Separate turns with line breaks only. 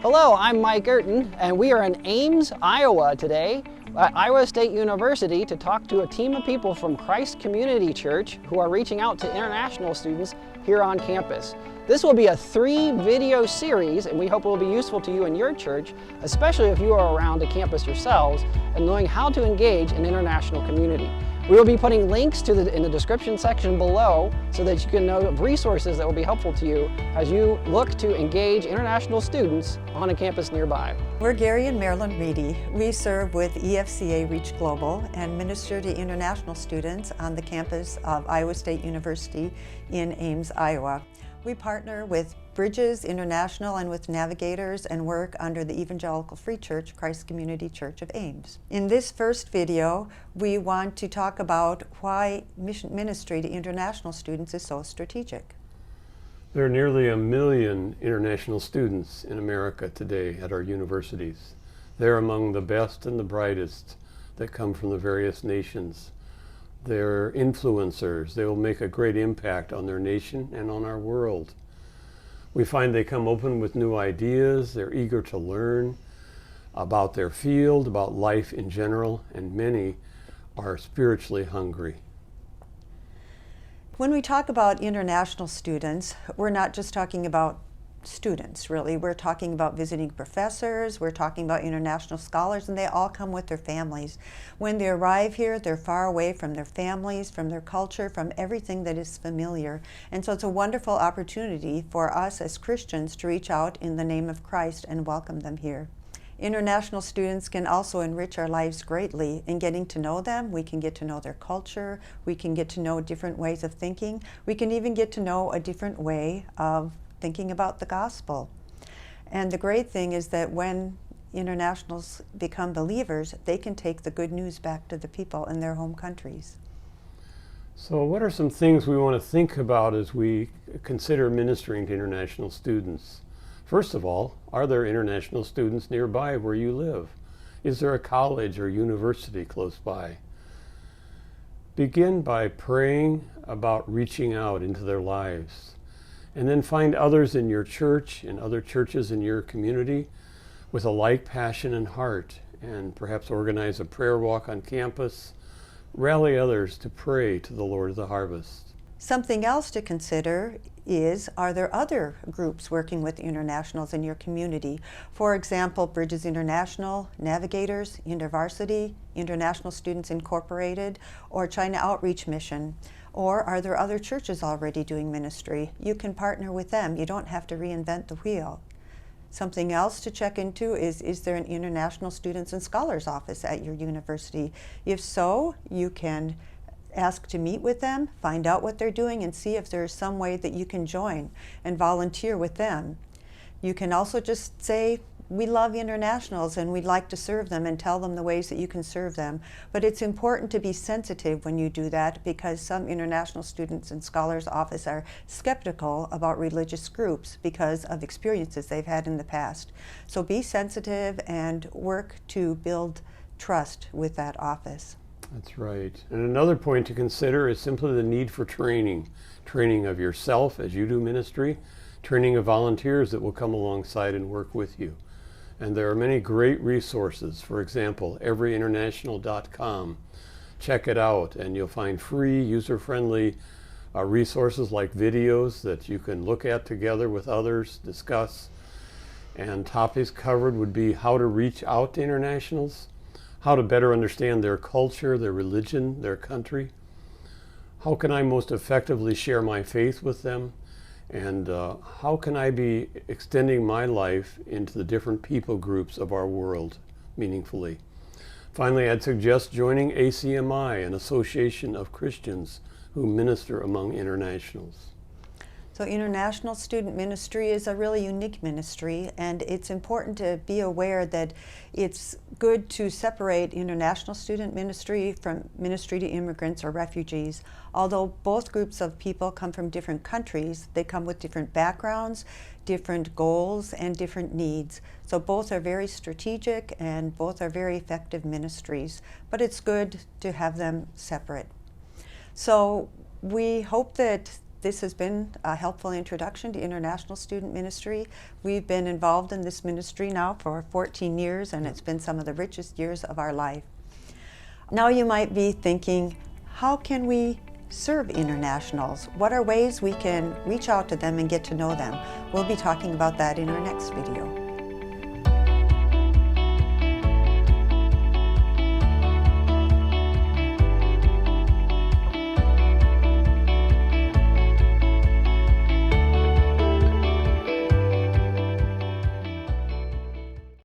Hello, I'm Mike Gerton, and we are in Ames, Iowa today at Iowa State University to talk to a team of people from Christ Community Church who are reaching out to international students here on campus. This will be a 3-video series, and we hope it will be useful to you in your church, especially if you are around a campus yourselves and knowing how to engage an international community. We will be putting links in the description section below so that you can know of resources that will be helpful to you as you look to engage international students on a campus nearby.
We're Gary and Marilyn Reedy. We serve with EFCA Reach Global and minister to international students on the campus of Iowa State University in Ames, Iowa. We partner with Bridges International and with Navigators and work under the Evangelical Free Church, Christ Community Church of Ames. In this first video, we want to talk about why mission ministry to international students is so strategic.
There are nearly 1 million international students in America today at our universities. They're among the best and the brightest that come from the various nations. They're influencers. They will make a great impact on their nation and on our world. We find they come open with new ideas. They're eager to learn about their field, about life in general, and many are spiritually hungry.
When we talk about international students, we're not just talking about students, really. We're talking about visiting professors, we're talking about international scholars, and they all come with their families. When they arrive here, they're far away from their families, from their culture, from everything that is familiar. And so it's a wonderful opportunity for us as Christians to reach out in the name of Christ and welcome them here. International students can also enrich our lives greatly. In getting to know them, we can get to know their culture, we can get to know different ways of thinking, we can even get to know a different way of thinking about the gospel. And the great thing is that when internationals become believers, they can take the good news back to the people in their home countries.
So what are some things we want to think about as we consider ministering to international students? First of all, are there international students nearby where you live? Is there a college or university close by? Begin by praying about reaching out into their lives. And then find others in your church and other churches in your community with a like passion and heart, and perhaps organize a prayer walk on campus. Rally others to pray to the Lord of the harvest.
Something else to consider is, are there other groups working with internationals in your community? For example, Bridges International, Navigators, InterVarsity, International Students Incorporated, or China Outreach Mission. Or are there other churches already doing ministry? You can partner with them. You don't have to reinvent the wheel. Something else to check into is there an International Students and Scholars Office at your university? If so, you can ask to meet with them, find out what they're doing, and see if there's some way that you can join and volunteer with them. You can also just say, we love internationals and we'd like to serve them, and tell them the ways that you can serve them. But it's important to be sensitive when you do that, because some International Students and Scholars Office are skeptical about religious groups because of experiences they've had in the past. So be sensitive and work to build trust with that office.
That's right. And another point to consider is simply the need for training. Training of yourself as you do ministry, training of volunteers that will come alongside and work with you. And there are many great resources. For example, everyinternational.com. Check it out and you'll find free, user-friendly resources like videos that you can look at together with others, discuss. And topics covered would be how to reach out to internationals, how to better understand their culture, their religion, their country. How can I most effectively share my faith with them? And how can I be extending my life into the different people groups of our world meaningfully? Finally, I'd suggest joining ACMI, an association of Christians who minister among internationals.
So international student ministry is a really unique ministry, and it's important to be aware that it's good to separate international student ministry from ministry to immigrants or refugees. Although both groups of people come from different countries, they come with different backgrounds, different goals, and different needs. So both are very strategic and both are very effective ministries, but it's good to have them separate. So we hope that this has been a helpful introduction to International Student Ministry. We've been involved in this ministry now for 14 years, and it's been some of the richest years of our life. Now you might be thinking, how can we serve internationals? What are ways we can reach out to them and get to know them? We'll be talking about that in our next video.